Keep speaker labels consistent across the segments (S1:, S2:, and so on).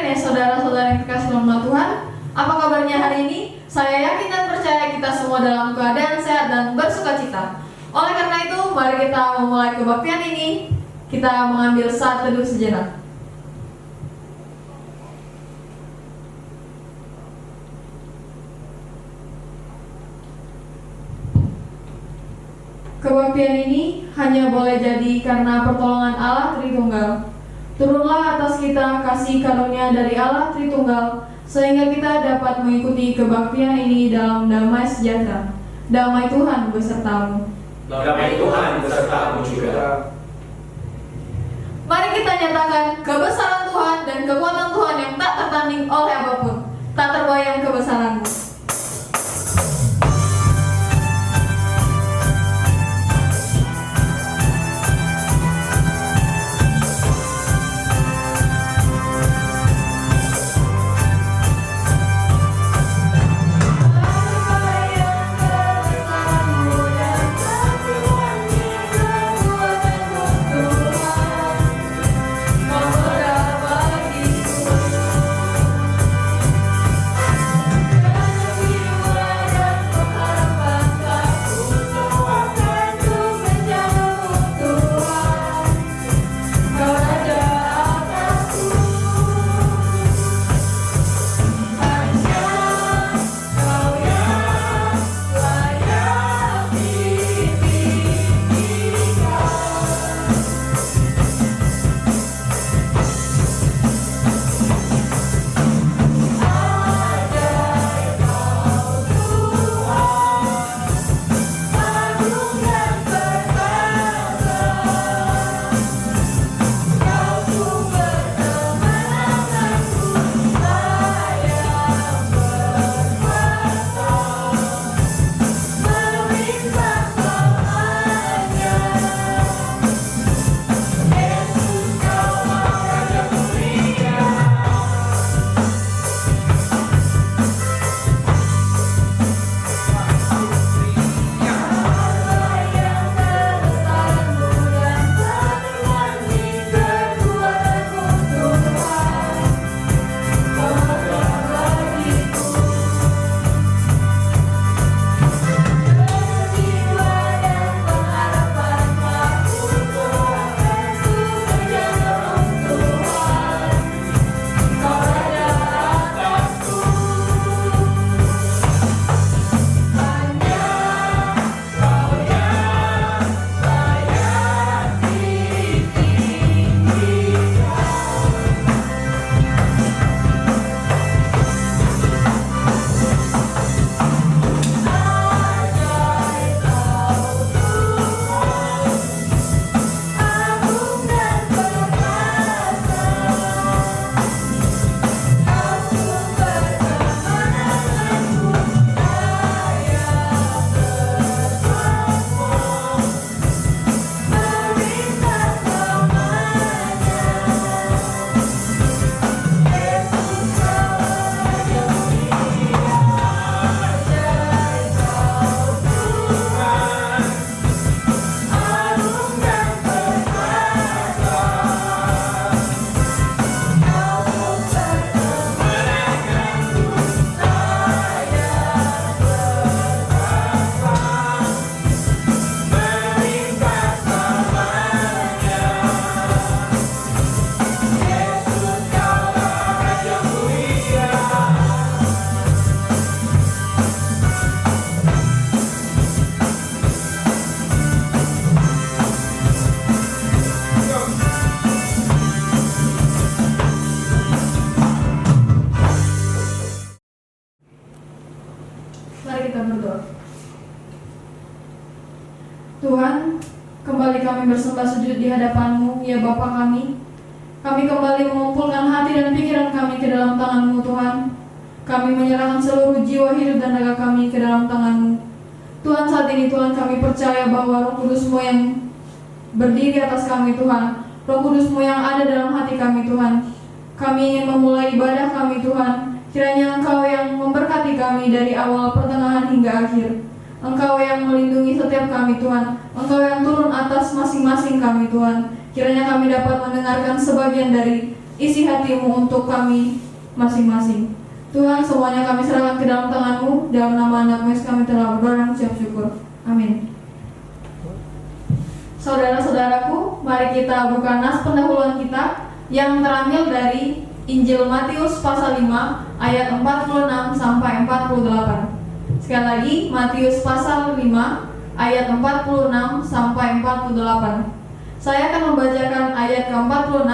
S1: ya saudara-saudara yang terkasih dalam nama Tuhan. Apa kabarnya hari ini? Saya yakin dan percaya kita semua dalam keadaan sehat dan bersukacita. Oleh karena itu, mari kita memulai kebaktian ini. Kita mengambil saat teduh sejenak. Kebaktian ini hanya boleh jadi karena pertolongan Allah Tritunggal. Turunlah atas kita kasih karunia dari Allah Tritunggal, sehingga kita dapat mengikuti kebaktian ini dalam damai sejahtera. Damai Tuhan besertamu.
S2: Damai Tuhan besertamu juga.
S1: Mari kita nyatakan kebesaran Tuhan dan kekuatan Tuhan yang tak tertanding oleh apapun. Tak terbayang kebesaranmu. Tuhan, kembali kami bersembah sujud di hadapan-Mu, ya Bapa kami. Kami kembali mengumpulkan hati dan pikiran kami ke dalam tangan-Mu, Tuhan. Kami menyerahkan seluruh jiwa, hidup, dan raga kami ke dalam tangan-Mu. Tuhan, saat ini Tuhan kami percaya bahwa Roh Kudus-Mu yang berdiri atas kami, Tuhan. Roh Kudus-Mu yang ada dalam hati kami, Tuhan. Kami ingin memulai ibadah kami, Tuhan. Kiranya Engkau yang memberkati kami dari awal, pertengahan, hingga akhir. Engkau yang melindungi setiap kami, Tuhan. Engkau yang turun atas masing-masing kami, Tuhan. Kiranya kami dapat mendengarkan sebagian dari isi hatimu untuk kami masing-masing. Tuhan, semuanya kami serahkan ke dalam tangan-Mu. Dalam nama anak-Mu Yesus kami telah berdoa dan mengucap syukur. Amin. Saudara-saudaraku, mari kita buka nas pendahuluan kita yang terambil dari Injil Matius pasal 5 ayat 46 sampai 48. Sekali lagi, Matius pasal 5 ayat 46 sampai 48. Saya akan membacakan ayat ke-46,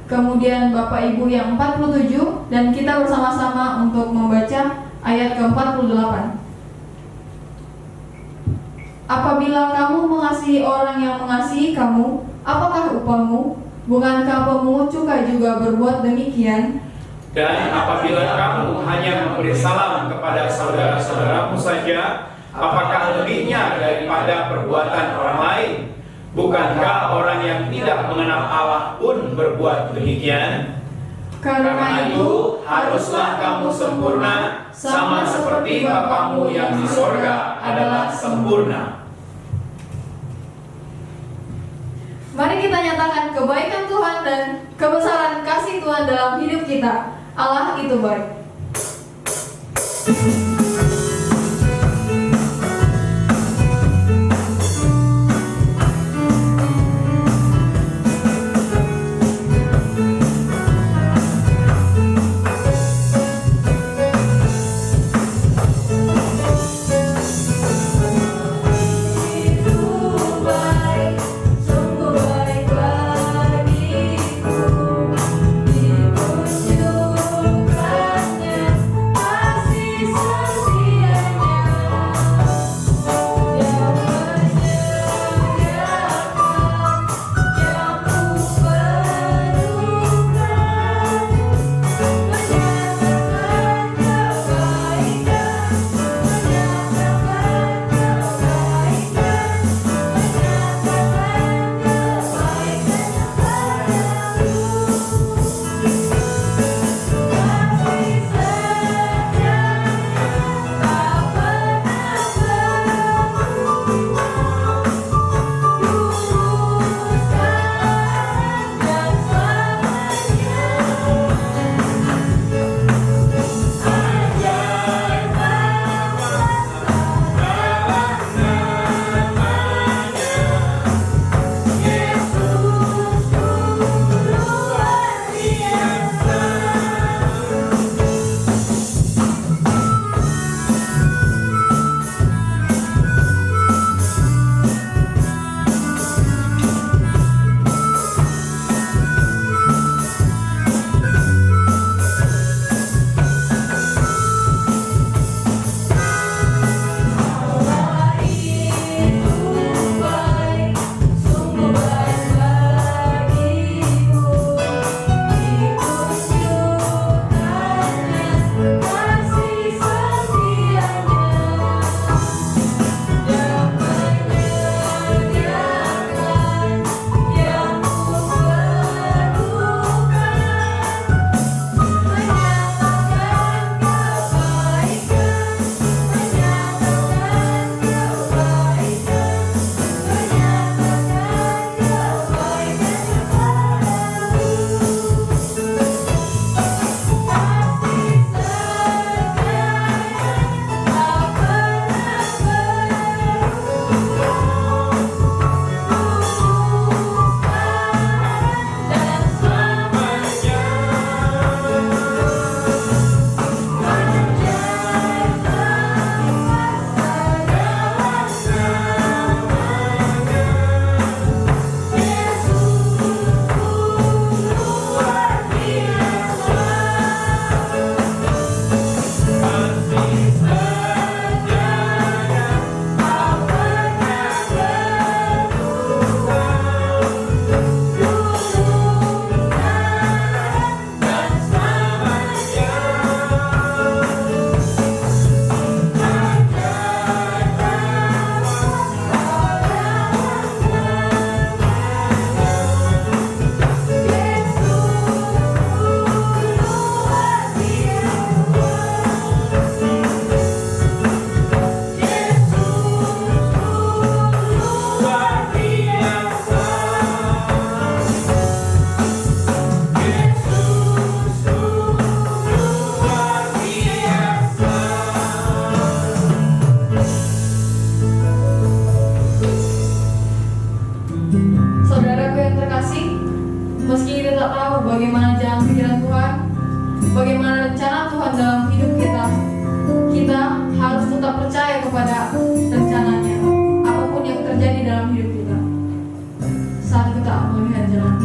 S1: kemudian Bapak Ibu yang 47, dan kita bersama-sama untuk membaca ayat ke-48. Apabila kamu mengasihi orang yang mengasihi kamu, apakah upahmu? Bukankah pemungut cukai juga berbuat demikian?
S2: Dan apabila kamu hanya memberi salam kepada saudara-saudaramu saja, apakah lebihnya daripada perbuatan orang lain? Bukankah orang yang tidak mengenal Allah pun berbuat demikian? Karena itu, haruslah kamu sempurna, sama seperti Bapamu yang di sorga adalah sempurna.
S1: Mari kita nyatakan kebaikan Tuhan dan kebesaran kasih Tuhan dalam hidup kita. Allah itu baik.
S3: Kasih
S1: tak tahu bagaimana jalan pikiran Tuhan, bagaimana rencana Tuhan dalam hidup kita, kita harus tetap percaya kepada rencananya, apapun yang terjadi dalam hidup kita. Saat kita melihat jalan.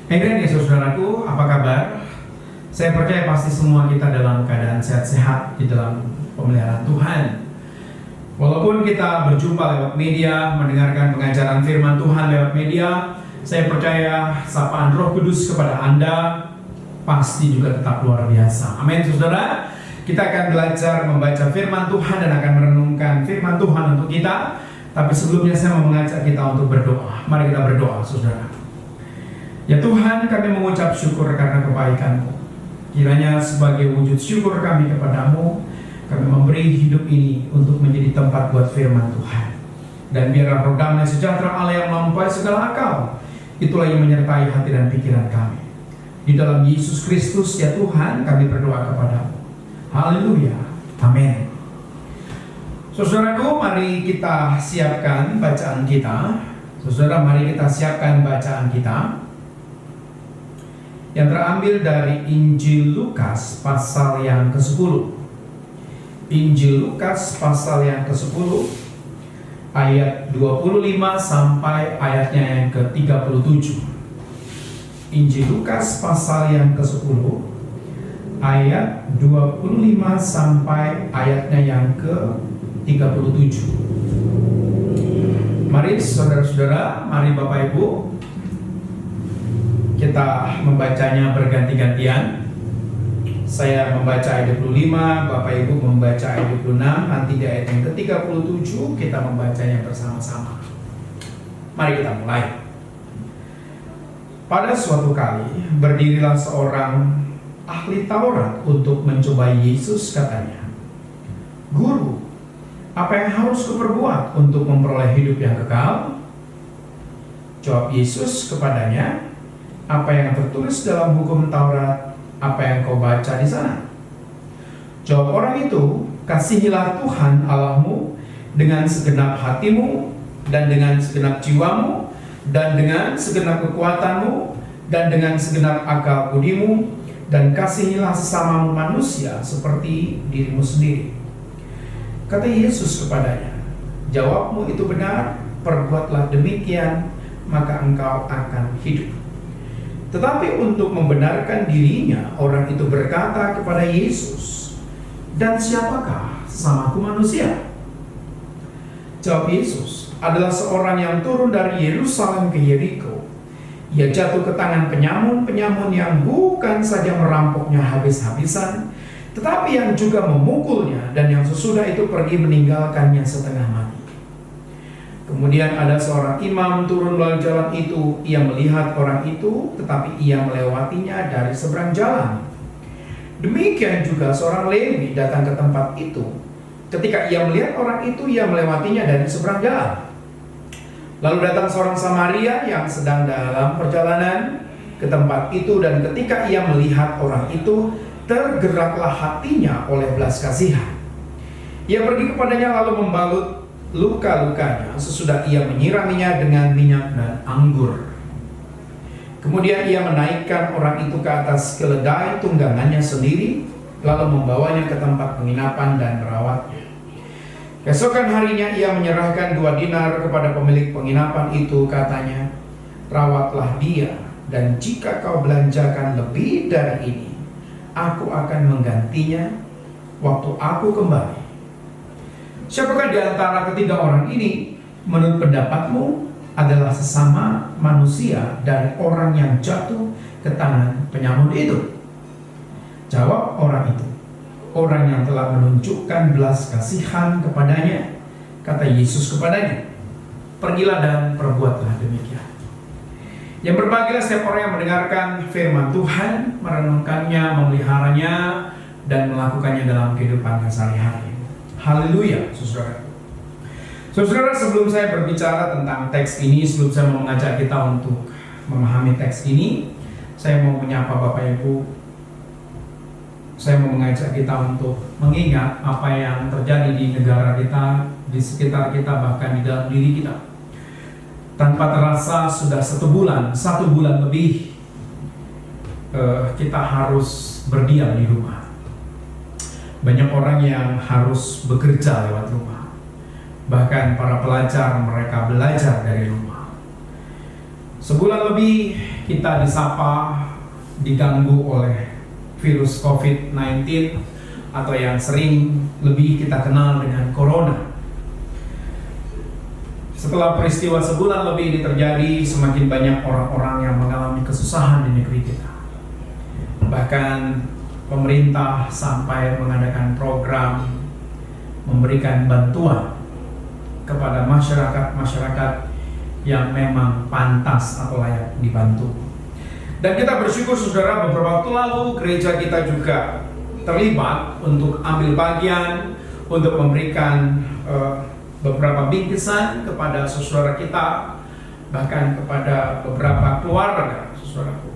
S3: Amen ya saudaraku, apa kabar? Saya percaya pasti semua kita dalam keadaan sehat-sehat di dalam pemeliharaan Tuhan. Walaupun kita berjumpa lewat media, mendengarkan pengajaran firman Tuhan lewat media, saya percaya sapaan Roh Kudus kepada Anda pasti juga tetap luar biasa. Amin saudara. Kita akan belajar membaca firman Tuhan dan akan merenungkan firman Tuhan untuk kita. Tapi sebelumnya saya mau mengajak kita untuk berdoa. Mari kita berdoa saudara. Ya Tuhan, kami mengucap syukur karena kebaikan-Mu. Kiranya sebagai wujud syukur kami kepadamu, kami memberi hidup ini untuk menjadi tempat buat firman Tuhan. Dan biarlah roh damai sejahtera Allah yang melampaui segala akal, itulah yang menyertai hati dan pikiran kami. Di dalam Yesus Kristus ya Tuhan kami berdoa kepadamu. Haleluya. Amin. Saudaraku, mari kita siapkan bacaan kita. Saudara, mari kita siapkan bacaan kita yang terambil dari Injil Lukas pasal yang ke-10. Injil Lukas pasal yang ke-10 ayat 25 sampai ayatnya yang ke-37. Injil Lukas pasal yang ke-10 ayat 25 sampai ayatnya yang ke-37. Mari saudara-saudara, mari Bapak Ibu, kita membacanya berganti-gantian. Saya membaca ayat 25, Bapak Ibu membaca ayat 26, nanti di ayat yang ke-37 kita membacanya bersama-sama. Mari kita mulai. Pada suatu kali, berdirilah seorang ahli Taurat untuk mencobai Yesus, katanya, "Guru, apa yang harus kuperbuat untuk memperoleh hidup yang kekal?" Jawab Yesus kepadanya, "Apa yang tertulis dalam hukum Taurat? Apa yang kau baca di sana?" Jawab orang itu, "Kasihilah Tuhan Allahmu dengan segenap hatimu, dan dengan segenap jiwamu, dan dengan segenap kekuatanmu, dan dengan segenap akal budimu, dan kasihilah sesamamu manusia seperti dirimu sendiri." Kata Yesus kepadanya, "Jawabmu itu benar, perbuatlah demikian, maka engkau akan hidup." Tetapi untuk membenarkan dirinya, orang itu berkata kepada Yesus, "Dan siapakah sesamaku manusia?" Jawab Yesus, "Adalah seorang yang turun dari Yerusalem ke Yeriko. Ia jatuh ke tangan penyamun-penyamun yang bukan saja merampoknya habis-habisan, tetapi yang juga memukulnya, dan yang sesudah itu pergi meninggalkannya setengah mati. Kemudian ada seorang imam turun melalui jalan itu. Ia melihat orang itu, tetapi ia melewatinya dari seberang jalan. Demikian juga seorang Lewi datang ke tempat itu. Ketika ia melihat orang itu, ia melewatinya dari seberang jalan. Lalu datang seorang Samaria yang sedang dalam perjalanan ke tempat itu, dan ketika ia melihat orang itu, tergeraklah hatinya oleh belas kasihan. Ia pergi kepadanya lalu membalut luka-lukanya, sesudah ia menyiraminya dengan minyak dan anggur. Kemudian ia menaikkan orang itu ke atas keledai tunggangannya sendiri, lalu membawanya ke tempat penginapan dan merawatnya. Keesokan harinya ia menyerahkan 2 dinar kepada pemilik penginapan itu, katanya, "Rawatlah dia, dan jika kau belanjakan lebih dari ini, aku akan menggantinya waktu aku kembali." Siapakah di antara ketiga orang ini menurut pendapatmu adalah sesama manusia dari orang yang jatuh ke tangan penyamun itu? Jawab orang itu, "Orang yang telah menunjukkan belas kasihan kepadanya." Kata Yesus kepadanya, "Pergilah dan perbuatlah demikian." Yang berbahagialah setiap orang yang mendengarkan firman Tuhan, merenungkannya, memeliharanya, dan melakukannya dalam kehidupan sehari-hari. Haleluya, saudara. Saudara, sebelum saya berbicara tentang teks ini, sebelum saya mau mengajak kita untuk memahami teks ini, saya mau menyapa Bapak Ibu. Saya mau mengajak kita untuk mengingat apa yang terjadi di negara kita, di sekitar kita, bahkan di dalam diri kita. Tanpa terasa sudah 1 bulan lebih kita harus berdiam di rumah. Banyak orang yang harus bekerja lewat rumah. Bahkan para pelajar, mereka belajar dari rumah. Sebulan lebih kita disapa, diganggu oleh virus COVID-19 atau yang sering lebih kita kenal dengan Corona. Setelah peristiwa sebulan lebih ini terjadi, semakin banyak orang-orang yang mengalami kesusahan di negeri kita. Bahkan pemerintah sampai mengadakan program memberikan bantuan kepada masyarakat yang memang pantas atau layak dibantu. Dan kita bersyukur saudara, beberapa waktu lalu gereja kita juga terlibat untuk ambil bagian untuk memberikan beberapa bingkisan kepada saudara kita, bahkan kepada beberapa keluarga saudaraku.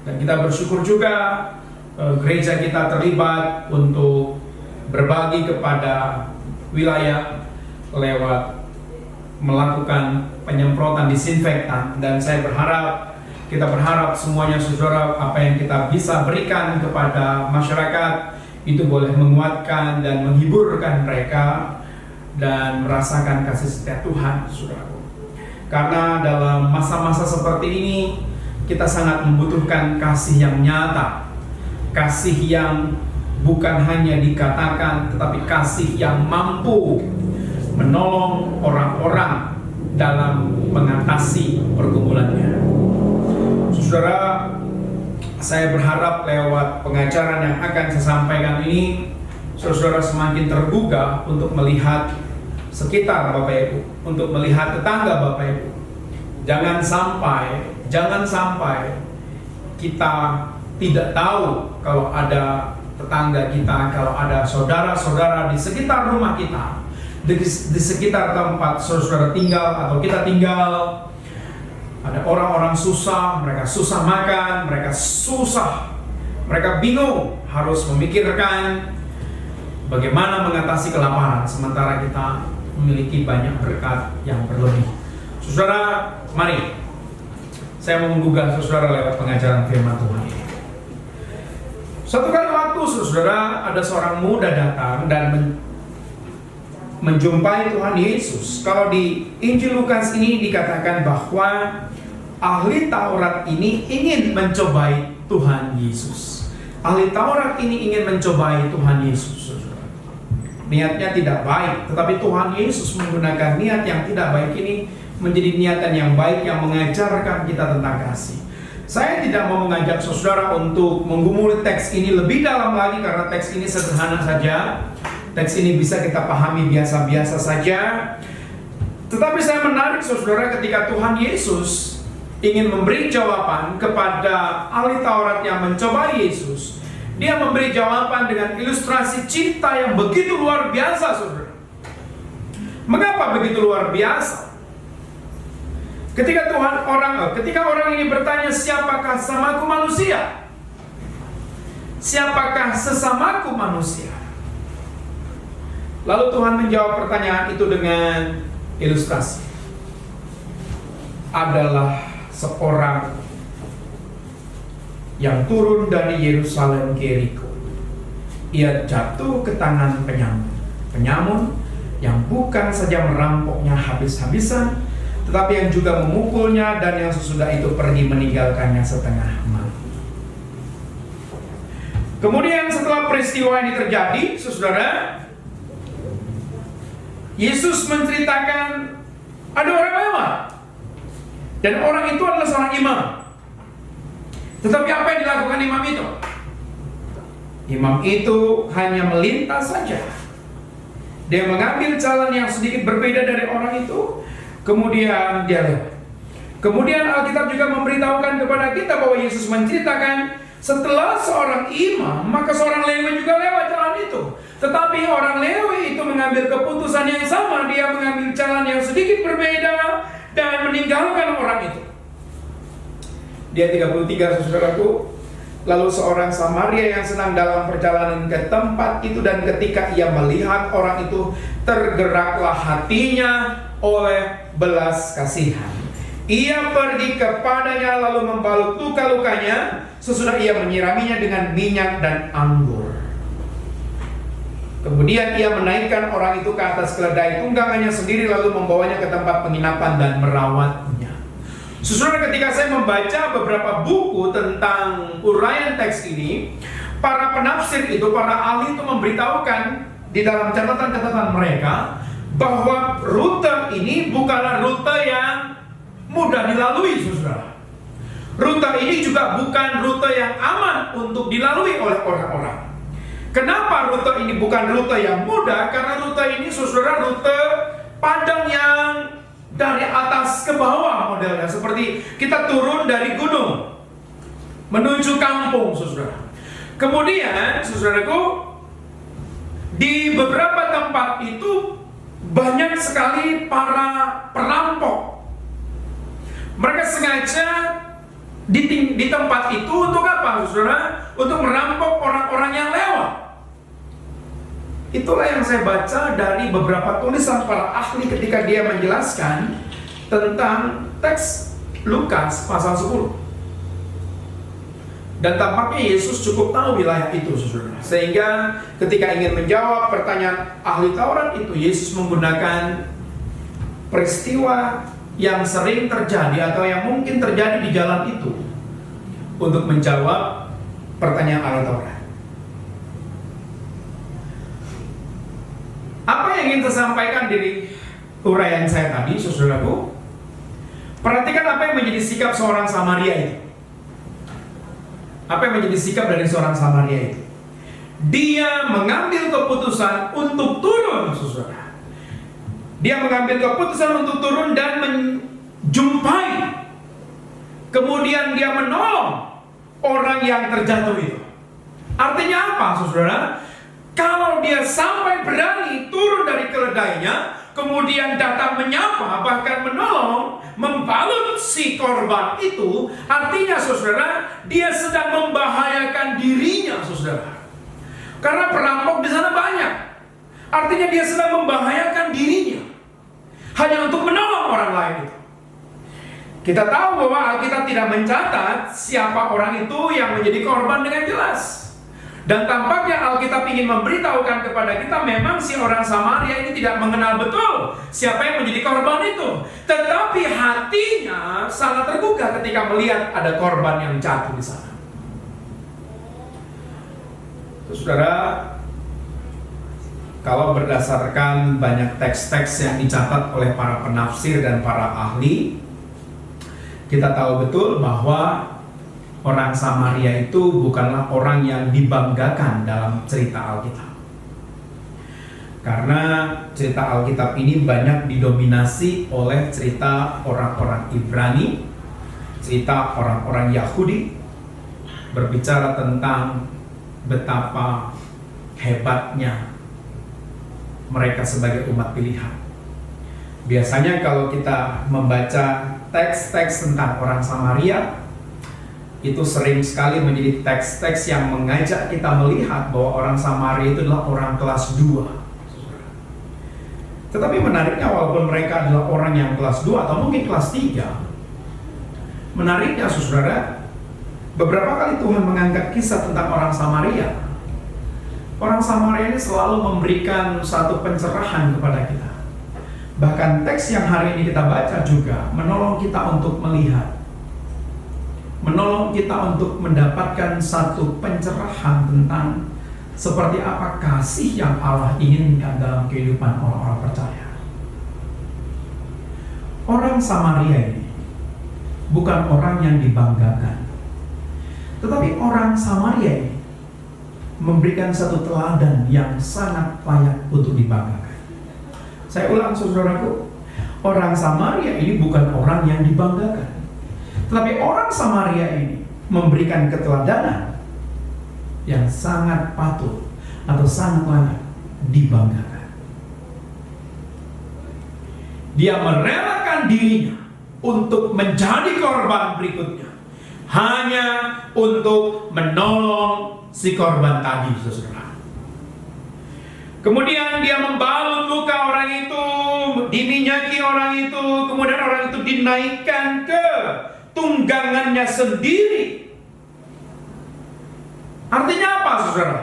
S3: Dan kita bersyukur juga gereja kita terlibat untuk berbagi kepada wilayah lewat melakukan penyemprotan disinfektan. Dan kita berharap semuanya saudara, apa yang kita bisa berikan kepada masyarakat itu boleh menguatkan dan menghiburkan mereka dan merasakan kasih setia Tuhan, saudaraku. Karena dalam masa-masa seperti ini kita sangat membutuhkan kasih yang nyata, kasih yang bukan hanya dikatakan, tetapi kasih yang mampu menolong orang-orang dalam mengatasi pergumulannya. Saudara, saya berharap lewat pengajaran yang akan saya sampaikan ini, saudara semakin tergugah untuk melihat sekitar Bapak Ibu, untuk melihat tetangga Bapak Ibu. Jangan sampai kita tidak tahu kalau ada tetangga kita, kalau ada saudara-saudara di sekitar rumah kita, di sekitar tempat saudara tinggal atau kita tinggal. Ada orang-orang susah, mereka susah makan, mereka bingung harus memikirkan bagaimana mengatasi kelaparan, sementara kita memiliki banyak berkat yang berlebih. Saudara, mari saya mau menggugah saudara lewat pengajaran firman Tuhan ini. Suatu kali waktu, saudara, ada seorang muda datang dan menjumpai Tuhan Yesus. Kalau di Injil Lukas ini dikatakan bahwa ahli Taurat ini ingin mencobai Tuhan Yesus. Ahli Taurat ini ingin mencobai Tuhan Yesus, saudara. Niatnya tidak baik, tetapi Tuhan Yesus menggunakan niat yang tidak baik ini menjadi niatan yang baik yang mengajarkan kita tentang kasih. Saya tidak mau mengajak saudara untuk menggumuli teks ini lebih dalam lagi karena teks ini sederhana saja. Teks ini bisa kita pahami biasa-biasa saja. Tetapi saya menarik saudara ketika Tuhan Yesus ingin memberi jawaban kepada ahli Taurat yang mencobai Yesus. Dia memberi jawaban dengan ilustrasi cinta yang begitu luar biasa, saudara. Mengapa begitu luar biasa? Ketika orang ini bertanya, siapakah sesamaku manusia? Siapakah sesamaku manusia? Lalu Tuhan menjawab pertanyaan itu dengan ilustrasi. Adalah seorang yang turun dari Yerusalem ke Yeriko. Ia jatuh ke tangan penyamun yang bukan saja merampoknya habis-habisan, tetapi yang juga memukulnya dan yang sesudah itu pergi meninggalkannya setengah mati. Kemudian setelah peristiwa ini terjadi, saudara, Yesus menceritakan ada orang lewat dan orang itu adalah seorang imam. Tetapi apa yang dilakukan imam itu? Imam itu hanya melintas saja. Dia mengambil jalan yang sedikit berbeda dari orang itu, kemudian dia lewat. Kemudian Alkitab juga memberitahukan kepada kita bahwa Yesus menceritakan setelah seorang imam, maka seorang Lewi juga lewat jalan itu. Tetapi orang Lewi itu mengambil keputusan yang sama. Dia mengambil jalan yang sedikit berbeda dan meninggalkan orang itu. Dia 33, saudaraku. Lalu seorang Samaria yang sedang dalam perjalanan ke tempat itu, dan ketika ia melihat orang itu, tergeraklah hatinya oleh belas kasihan. Ia pergi kepadanya lalu membalut luka-lukanya, sesudah ia menyiraminya dengan minyak dan anggur. Kemudian ia menaikkan orang itu ke atas keledai tunggangannya sendiri, lalu membawanya ke tempat penginapan dan merawatnya. Saudara, ketika saya membaca beberapa buku tentang uraian teks ini, para penafsir itu, para ahli itu memberitahukan di dalam catatan-catatan mereka bahwa rute ini bukanlah rute yang mudah dilalui, saudara. Rute ini juga bukan rute yang aman untuk dilalui oleh orang-orang. Kenapa rute ini bukan rute yang mudah? Karena rute ini, saudara, rute padang yang dari atas ke bawah modelnya, seperti kita turun dari gunung menuju kampung, saudara. Kemudian, saudaraku, di beberapa tempat itu banyak sekali para perampok. Mereka sengaja di tempat itu untuk apa, saudara? Untuk merampok orang-orang yang lewat. Itulah yang saya baca dari beberapa tulisan para ahli ketika dia menjelaskan tentang teks Lukas pasal 10. Dan tampaknya Yesus cukup tahu wilayah itu, saudara. Sehingga ketika ingin menjawab pertanyaan ahli Taurat itu, Yesus menggunakan peristiwa yang sering terjadi atau yang mungkin terjadi di jalan itu untuk menjawab pertanyaan ahli Taurat. Apa yang ingin saya sampaikan dari uraian saya tadi, saudaraku? Perhatikan apa yang menjadi sikap seorang Samaria itu. Apa yang menjadi sikap dari seorang Samaria itu? Dia mengambil keputusan untuk turun, saudara. Dia mengambil keputusan untuk turun dan menjumpai. Kemudian dia menolong orang yang terjatuh itu. Artinya apa, saudara? Kalau dia sampai berani turun dari keledainya, kemudian datang menyapa, bahkan menolong, membalut si korban itu, artinya, saudara, dia sedang membahayakan dirinya, saudara. Karena perampok di sana banyak. Artinya dia sedang membahayakan dirinya hanya untuk menolong orang lain itu. Kita tahu bahwa Alkitab tidak mencatat siapa orang itu yang menjadi korban dengan jelas. Dan tampaknya Alkitab ingin memberitahukan kepada kita memang si orang Samaria ini tidak mengenal betul siapa yang menjadi korban itu. Tetapi hatinya sangat tergugah ketika melihat ada korban yang jatuh di sana. Saudara, kalau berdasarkan banyak teks-teks yang dicatat oleh para penafsir dan para ahli, kita tahu betul bahwa orang Samaria itu bukanlah orang yang dibanggakan dalam cerita Alkitab. Karena cerita Alkitab ini banyak didominasi oleh cerita orang-orang Ibrani, cerita orang-orang Yahudi, berbicara tentang betapa hebatnya mereka sebagai umat pilihan. Biasanya kalau kita membaca teks-teks tentang orang Samaria, itu sering sekali menjadi teks-teks yang mengajak kita melihat bahwa orang Samaria itu adalah orang kelas 2. Tetapi menariknya, walaupun mereka adalah orang yang kelas 2 atau mungkin kelas 3, menariknya, saudara, beberapa kali Tuhan mengangkat kisah tentang orang Samaria. Orang Samaria ini selalu memberikan satu pencerahan kepada kita. Bahkan teks yang hari ini kita baca juga menolong kita untuk melihat, menolong kita untuk mendapatkan satu pencerahan tentang seperti apa kasih yang Allah inginkan dalam kehidupan orang-orang percaya. Orang Samaria ini bukan orang yang dibanggakan, tetapi orang Samaria ini memberikan satu teladan yang sangat layak untuk dibanggakan. Saya ulang, saudaraku, orang Samaria ini bukan orang yang dibanggakan, tetapi orang Samaria ini memberikan keteladanan yang sangat patut atau sangat layak dibanggakan. Dia merelakan dirinya untuk menjadi korban berikutnya, hanya untuk menolong si korban tadi, saudara. Kemudian dia membalut luka orang itu, diminyaki orang itu, kemudian orang itu dinaikkan ke tunggangannya sendiri. Artinya apa, saudara?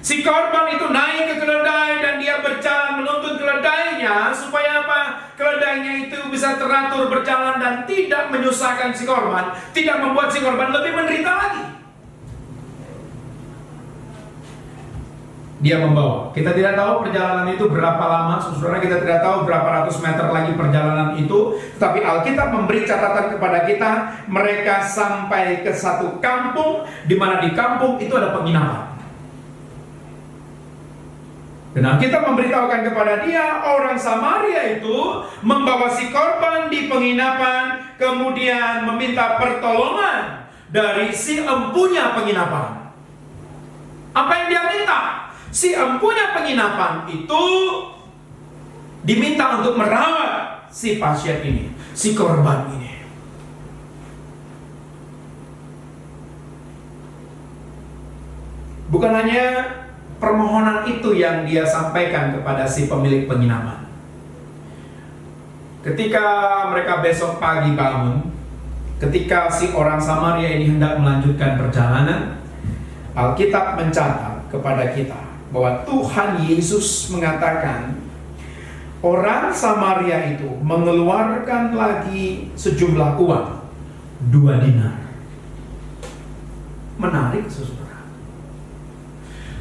S3: Si korban itu naik ke keledai dan dia berjalan menuntun keledainya supaya apa? Keledainya itu bisa teratur berjalan dan tidak menyusahkan si korban, tidak membuat si korban lebih menderita lagi. Dia membawa. Kita tidak tahu perjalanan itu berapa lama, saudara. Kita tidak tahu berapa ratus meter lagi perjalanan itu. Tapi Alkitab memberi catatan kepada kita, mereka sampai ke satu kampung, di mana di kampung itu ada penginapan. Dan Alkitab memberitahukan kepada dia, orang Samaria itu membawa si korban di penginapan, kemudian meminta pertolongan dari si empunya penginapan. Apa yang dia minta? Si empunya penginapan itu diminta untuk merawat si pasien ini, si korban ini. Bukan hanya permohonan itu yang dia sampaikan kepada si pemilik penginapan. Ketika mereka besok pagi bangun, ketika si orang Samaria ini hendak melanjutkan perjalanan, Alkitab mencatat kepada kita bahwa Tuhan Yesus mengatakan orang Samaria itu mengeluarkan lagi sejumlah uang, 2 dinar. Menarik, saudara.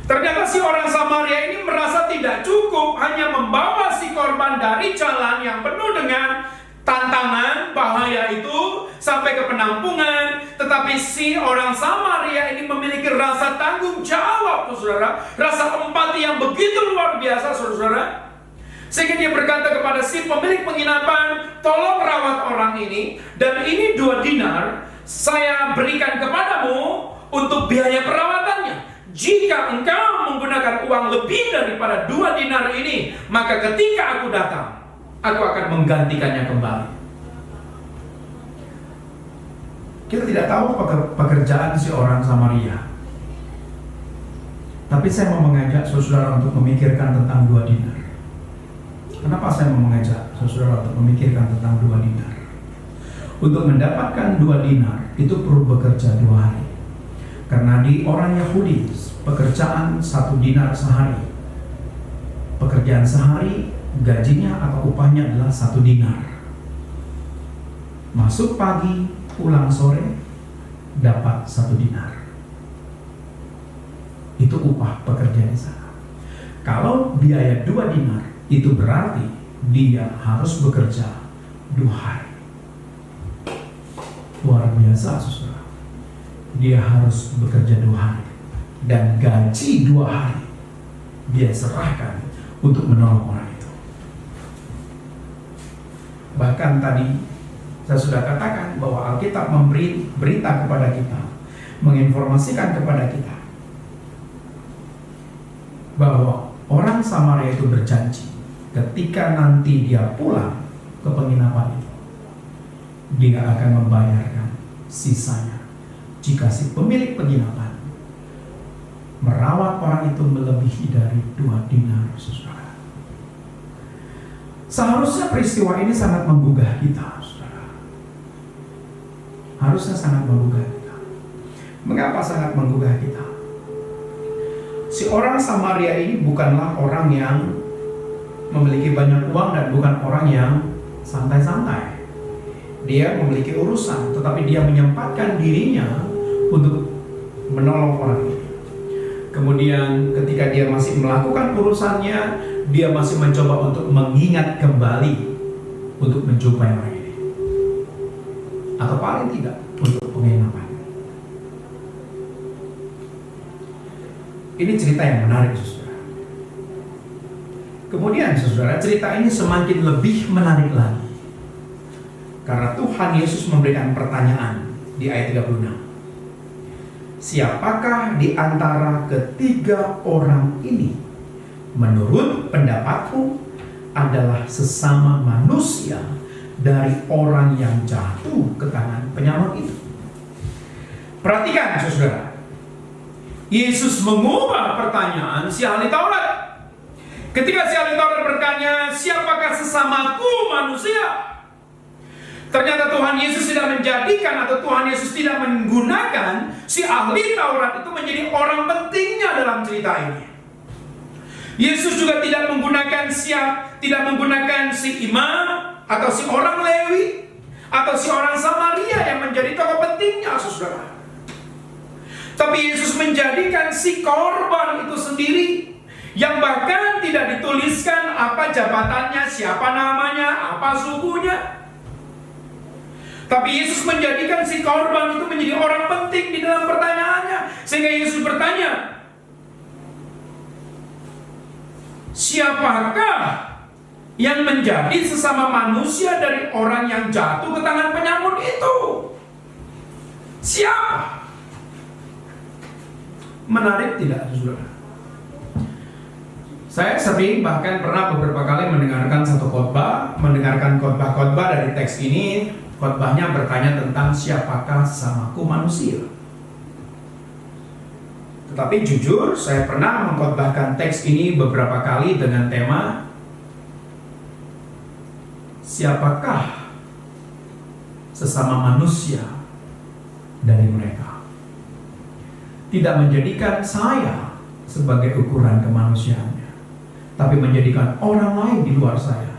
S3: Ternyata si orang Samaria ini merasa tidak cukup hanya membawa si korban dari jalan yang penuh dengan tantangan, bahaya itu sampai ke penampungan. Tetapi si orang Samaria ini memiliki rasa tanggung jawab, saudara. Rasa empati yang begitu luar biasa, saudara. Sehingga dia berkata kepada si pemilik penginapan, tolong rawat orang ini, dan ini 2 dinar saya berikan kepadamu untuk biaya perawatannya. Jika engkau menggunakan uang lebih daripada 2 dinar ini, maka ketika aku datang, aku akan menggantikannya kembali. Kita tidak tahu pekerjaan si orang Samaria. Tapi saya mau mengajak saudara untuk memikirkan tentang 2 dinar. Kenapa saya mau mengajak saudara untuk memikirkan tentang 2 dinar? Untuk mendapatkan 2 dinar, itu perlu bekerja 2 hari. Karena di orang Yahudi, pekerjaan 1 dinar sehari. Pekerjaan sehari, gajinya atau upahnya adalah 1 dinar. Masuk pagi, pulang sore, dapat 1 dinar. Itu upah pekerja di sana. Kalau biaya 2 dinar, itu berarti dia harus bekerja 2 hari. Luar biasa, saudara. Dia harus bekerja 2 hari. Dan gaji 2 hari dia serahkan untuk menolong orang itu. Bahkan tadi saya sudah katakan bahwa Alkitab memberi berita kepada kita, menginformasikan kepada kita bahwa orang Samaria itu berjanji ketika nanti dia pulang ke penginapan itu, dia akan membayarkan sisanya jika si pemilik penginapan merawat orang itu melebihi dari 2 dinar, saudara. Seharusnya peristiwa ini sangat menggugah kita, saudara. Harusnya sangat menggugah kita. Mengapa sangat menggugah kita? Si orang Samaria ini bukanlah orang yang memiliki banyak uang dan bukan orang yang santai-santai. Dia memiliki urusan, tetapi dia menyempatkan dirinya untuk menolong orang ini. Kemudian ketika dia masih melakukan urusannya, dia masih mencoba untuk mengingat kembali untuk menjumpai orang ini. Atau paling tidak untuk penginapan. Ini cerita yang menarik, saudara. Kemudian, saudara, cerita ini semakin lebih menarik lagi. Karena Tuhan Yesus memberikan pertanyaan di ayat 36. Siapakah di antara ketiga orang ini menurut pendapatmu adalah sesama manusia dari orang yang jatuh ke tangan penyamun itu? Perhatikan, saudara. Yesus mengubah pertanyaan si ahli Taurat. Ketika si ahli Taurat bertanya, siapakah sesamaku manusia? Ternyata Tuhan Yesus tidak menjadikan atau Tuhan Yesus tidak menggunakan si ahli Taurat itu menjadi orang pentingnya dalam cerita ini. Yesus juga tidak menggunakan si imam atau si orang Lewi atau si orang Samaria yang menjadi tokoh pentingnya, saudara. Tapi Yesus menjadikan si korban itu sendiri, yang bahkan tidak dituliskan apa jabatannya, siapa namanya, apa sukunya. Tapi Yesus menjadikan si korban itu menjadi orang penting di dalam pertanyaannya. Sehingga Yesus bertanya, siapakah yang menjadi sesama manusia dari orang yang jatuh ke tangan penyamun itu? Siapa? Menarik tidak, saudara? Saya sering bahkan pernah beberapa kali mendengarkan satu khotbah, mendengarkan khotbah-khotbah dari teks ini. Khotbahnya bertanya tentang siapakah sesamaku manusia. Tetapi jujur, saya pernah mengkhotbahkan teks ini beberapa kali dengan tema siapakah sesama manusia dari mereka. Tidak menjadikan saya sebagai ukuran kemanusiaannya, tapi menjadikan orang lain di luar saya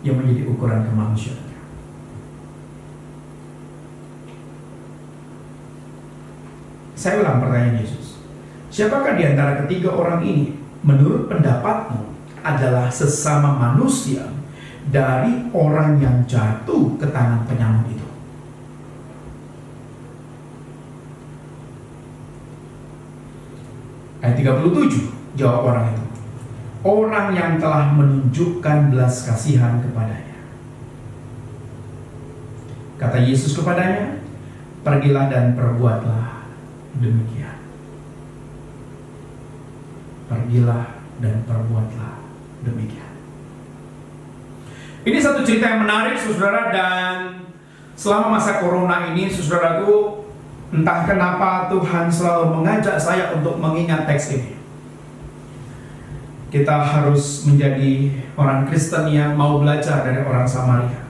S3: yang menjadi ukuran kemanusiaannya. Saya ulang pertanyaan Yesus. Siapakah di antara ketiga orang ini menurut pendapatmu adalah sesama manusia dari orang yang jatuh ke tangan penyamun itu? Ayat 37, jawab orang itu. Orang yang telah menunjukkan belas kasihan kepadanya. Kata Yesus kepadanya, pergilah dan perbuatlah demikian. Pergilah dan perbuatlah demikian. Ini satu cerita yang menarik, saudara, dan selama masa corona ini, saudaraku, entah kenapa Tuhan selalu mengajak saya untuk mengingat teks ini. Kita harus menjadi orang Kristen yang mau belajar dari orang Samaria.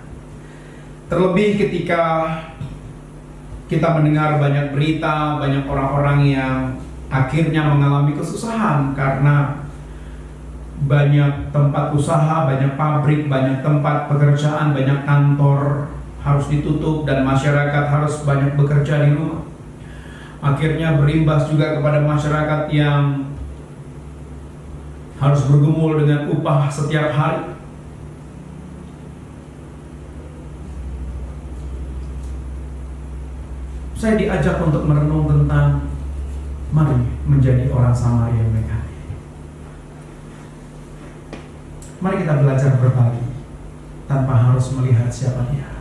S3: Terlebih ketika kita mendengar banyak berita, banyak orang-orang yang akhirnya mengalami kesusahan karena banyak tempat usaha, banyak pabrik, banyak tempat pekerjaan, banyak kantor harus ditutup dan masyarakat harus banyak bekerja di rumah. Akhirnya berimbas juga kepada masyarakat yang harus bergumul dengan upah setiap hari. Saya diajak untuk merenung tentang mari menjadi orang Samaria yang baik hati. Mari kita belajar berbagi tanpa harus melihat siapa dia.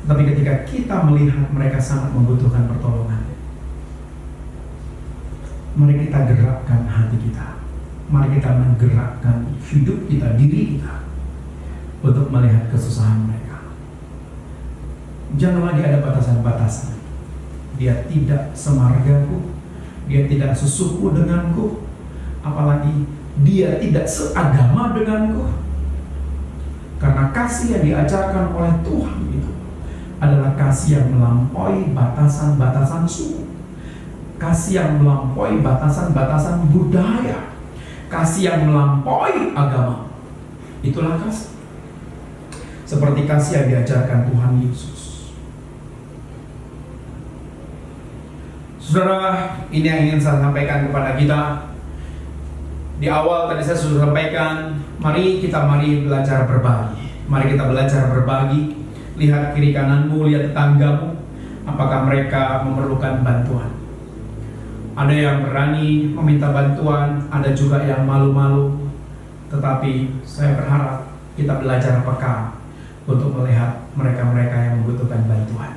S3: Tapi ketika kita melihat mereka sangat membutuhkan pertolongan, mari kita gerakkan hati kita. Mari kita menggerakkan hidup kita, diri kita untuk melihat kesusahan mereka. Jangan lagi ada batasan-batasan. Dia tidak semargaku, dia tidak sesuku denganku, apalagi dia tidak seagama denganku. Karena kasih yang diajarkan oleh Tuhan itu adalah kasih yang melampaui batasan-batasan suku, kasih yang melampaui batasan-batasan budaya, kasih yang melampaui agama. Itulah kasih. Seperti kasih yang diajarkan Tuhan Yesus. Saudara, ini yang ingin saya sampaikan kepada kita. Di awal tadi saya sudah sampaikan, mari belajar berbagi. Mari kita belajar berbagi. Lihat kiri kananmu, lihat tetanggamu, apakah mereka memerlukan bantuan. Ada yang berani meminta bantuan, ada juga yang malu-malu. Tetapi saya berharap kita belajar peka untuk melihat mereka-mereka yang membutuhkan bantuan.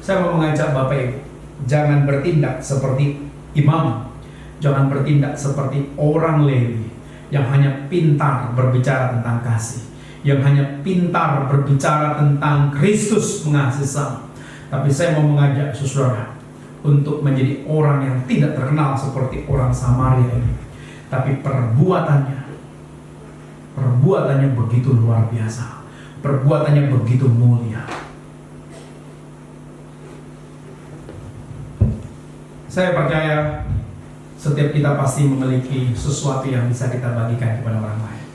S3: Saya mau mengajak Bapak Ibu, jangan bertindak seperti imam, jangan bertindak seperti orang Lewi yang hanya pintar berbicara tentang kasih, yang hanya pintar berbicara tentang Kristus mengasihi sama. Tapi saya mau mengajak saudara untuk menjadi orang yang tidak terkenal seperti orang Samaria ini, tapi perbuatannya begitu luar biasa, perbuatannya begitu mulia. Saya percaya setiap kita pasti memiliki sesuatu yang bisa kita bagikan kepada orang lain.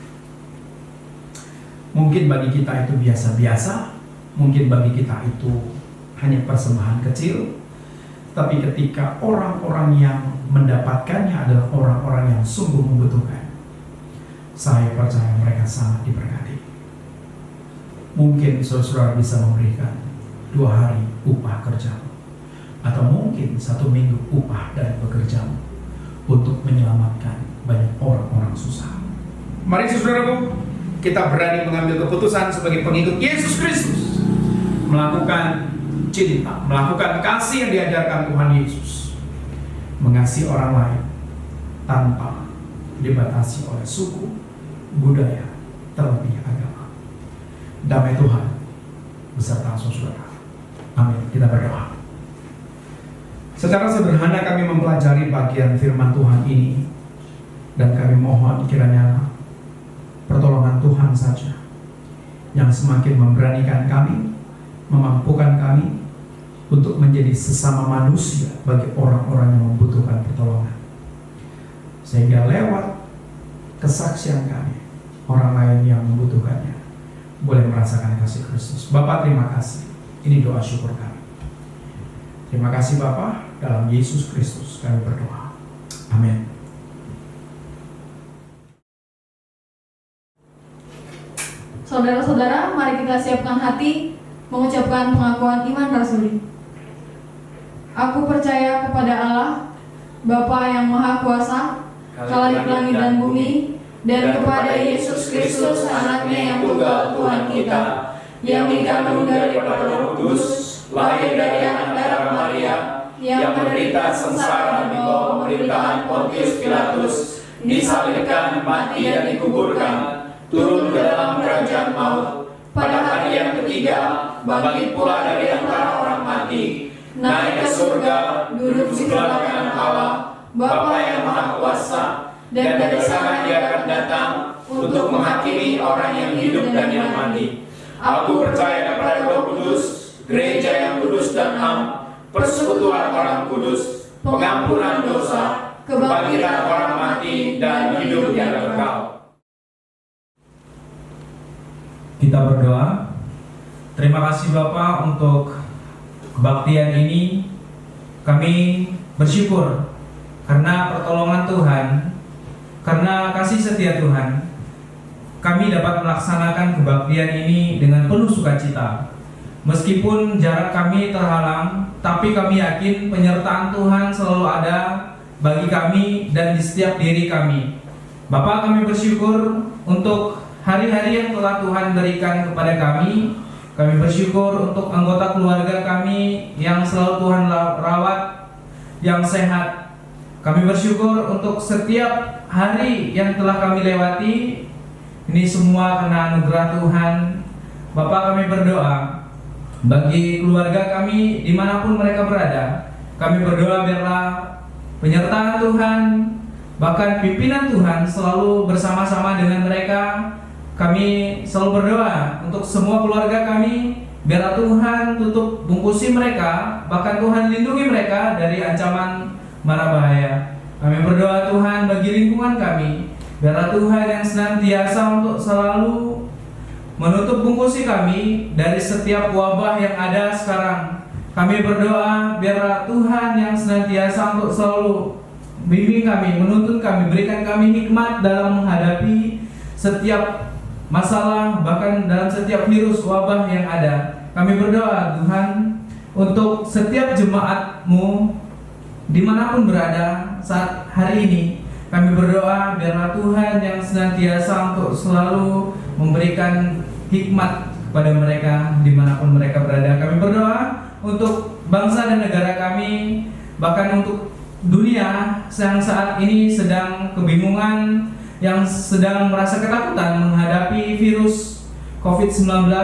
S3: Mungkin bagi kita itu biasa-biasa, mungkin bagi kita itu hanya persembahan kecil, tapi ketika orang-orang yang mendapatkannya adalah orang-orang yang sungguh membutuhkan, saya percaya mereka sangat diberkati. Mungkin saudara bisa memberikan 2 hari upah kerjamu, atau mungkin 1 minggu upah dari pekerjamu untuk menyelamatkan banyak orang-orang susah. Mari saudaraku, kita berani mengambil keputusan sebagai pengikut Yesus Kristus, melakukan cinta, melakukan kasih yang diajarkan Tuhan Yesus, mengasihi orang lain tanpa dibatasi oleh suku, budaya, terlebih agama. Damai Tuhan beserta saudara. Amin. Kita berdoa. Secara sederhana kami mempelajari bagian firman Tuhan ini, dan kami mohon kiranya pertolongan Tuhan saja yang semakin memberanikan kami, memampukan kami untuk menjadi sesama manusia bagi orang-orang yang membutuhkan pertolongan, sehingga lewat kesaksian kami, orang lain yang membutuhkannya boleh merasakan kasih Kristus. Bapak, terima kasih. Ini doa syukur kami. Terima kasih Bapa, dalam Yesus Kristus kami berdoa. Amin.
S1: Saudara-saudara, mari kita siapkan hati mengucapkan pengakuan iman rasuli. Aku percaya kepada Allah, Bapa yang Maha Kuasa, Khalik langit dan bumi, dan kepada Yesus Kristus, Anaknya yang tunggal Tuhan kita, yang dikandung dari Roh Kudus, lahir dari anak darah Maria, yang menderita sengsara di bawah pemerintahan Pontius Pilatus, disalibkan, mati dan dikuburkan, turun ke dalam kerajaan maut, pada hari yang ketiga bangkit pula dari antara orang mati, naik ke surga, duduk di sebelah kanan Allah, Bapa yang Maha Kuasa, dan dari sana Dia akan datang untuk menghakimi orang yang hidup dan yang mati. Aku percaya kepada Roh Kudus, gereja yang kudus dan am, persekutuan orang kudus, pengampunan dosa, kebangkitan orang mati, dan hidup yang kekal.
S3: Kita berdoa. Terima kasih Bapa untuk kebaktian ini. Kami bersyukur karena pertolongan Tuhan, karena kasih setia Tuhan, kami dapat melaksanakan kebaktian ini dengan penuh sukacita. Meskipun jarak kami terhalang, tapi kami yakin penyertaan Tuhan selalu ada bagi kami dan di setiap diri kami. Bapa, kami bersyukur untuk hari-hari yang telah Tuhan berikan kepada kami. Kami bersyukur untuk anggota keluarga kami yang selalu Tuhan rawat, yang sehat. Kami bersyukur untuk setiap hari yang telah kami lewati. Ini semua karena anugerah Tuhan. Bapak, kami berdoa bagi keluarga kami dimanapun mereka berada. Kami berdoa biarlah penyertaan Tuhan, bahkan pimpinan Tuhan selalu bersama-sama dengan mereka. Kami selalu berdoa untuk semua keluarga kami, biarlah Tuhan tutup bungkusi mereka, bahkan Tuhan lindungi mereka dari ancaman mara bahaya. Kami berdoa Tuhan bagi lingkungan kami, biarlah Tuhan yang senantiasa untuk selalu menutup bungkusi kami dari setiap wabah yang ada sekarang. Kami berdoa biarlah Tuhan yang senantiasa untuk selalu bimbing kami, menuntun kami, berikan kami hikmat dalam menghadapi setiap masalah, bahkan dalam setiap virus wabah yang ada. Kami berdoa Tuhan untuk setiap jemaat-Mu dimanapun berada saat hari ini. Kami berdoa biarlah Tuhan yang senantiasa untuk selalu memberikan hikmat kepada mereka dimanapun mereka berada. Kami berdoa untuk bangsa dan negara kami, bahkan untuk dunia yang saat ini sedang kebingungan, yang sedang merasa ketakutan menghadapi virus COVID-19.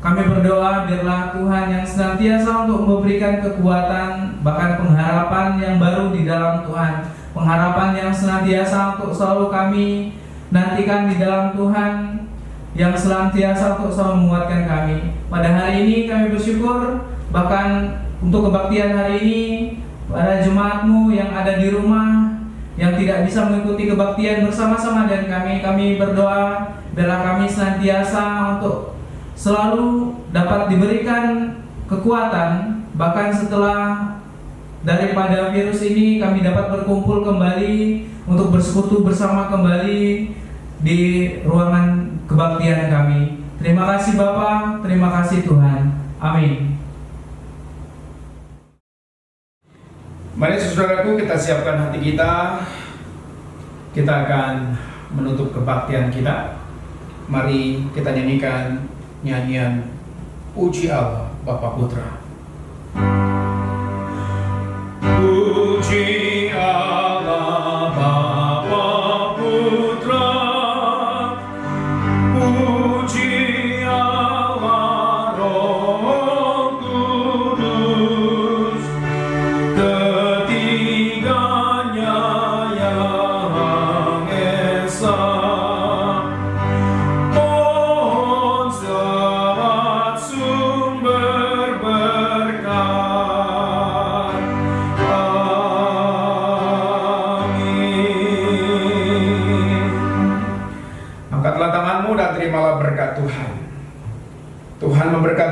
S3: Kami berdoa biarlah Tuhan yang senantiasa untuk memberikan kekuatan, bahkan pengharapan yang baru di dalam Tuhan, pengharapan yang senantiasa untuk selalu kami nantikan di dalam Tuhan, yang senantiasa untuk selalu menguatkan kami. Pada hari ini kami bersyukur, bahkan untuk kebaktian hari ini, para jemaat-Mu yang ada di rumah, yang tidak bisa mengikuti kebaktian bersama-sama dengan kami berdoa biarlah kami senantiasa untuk selalu dapat diberikan kekuatan, bahkan setelah daripada virus ini kami dapat berkumpul kembali untuk bersekutu bersama kembali di ruangan kebaktian kami. Terima kasih Bapa, terima kasih Tuhan. Amin.
S2: Mari saudaraku, kita siapkan hati kita. Kita akan menutup kebaktian kita. Mari kita nyanyikan nyanyian Puji Allah Bapa Putra. Puji Allah Bapa Putra, puji Allah Roh Kudus.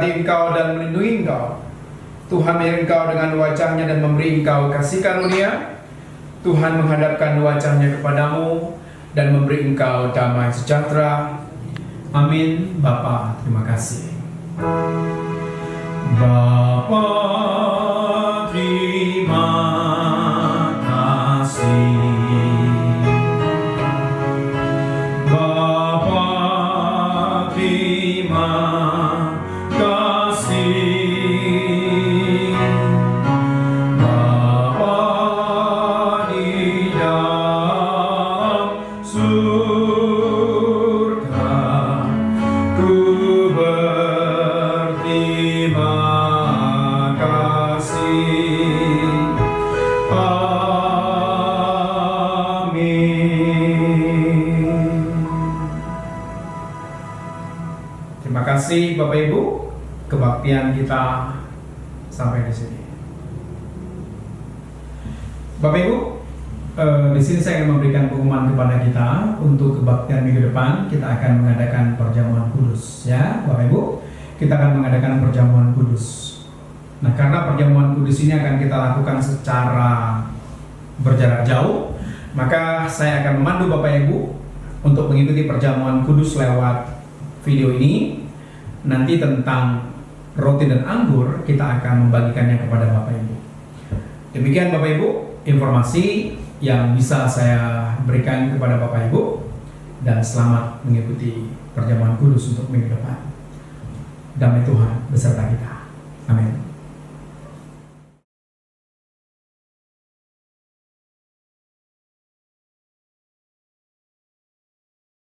S3: memberkati engkau dan melindungi engkau. Tuhan mengiringi engkau dengan wajahnya dan memberi engkau kasih karunia. Tuhan menghadapkan wajahnya kepadamu dan memberi engkau damai sejahtera. Amin. Bapa, terima kasih. Bapa, terima kasih. Bapa, terima kasih. Bapa di dalam surga, ku berterima kasih. Amin. Terima kasih Bapak Ibu, kebaktian kita sampai di sini. Bapak Ibu, di sini saya ingin memberikan pengumuman kepada kita untuk kebaktian minggu depan. Kita akan mengadakan perjamuan kudus, ya Bapak Ibu. Kita akan mengadakan perjamuan kudus. Nah, karena perjamuan kudus ini akan kita lakukan secara berjarak jauh, maka saya akan memandu Bapak Ibu untuk mengikuti perjamuan kudus lewat video ini. Nanti tentang roti dan anggur kita akan membagikannya kepada Bapak Ibu. Demikian Bapak Ibu, informasi yang bisa saya berikan kepada Bapak Ibu, dan selamat mengikuti perjamuan kudus untuk minggu depan. Damai Tuhan beserta kita. Amin.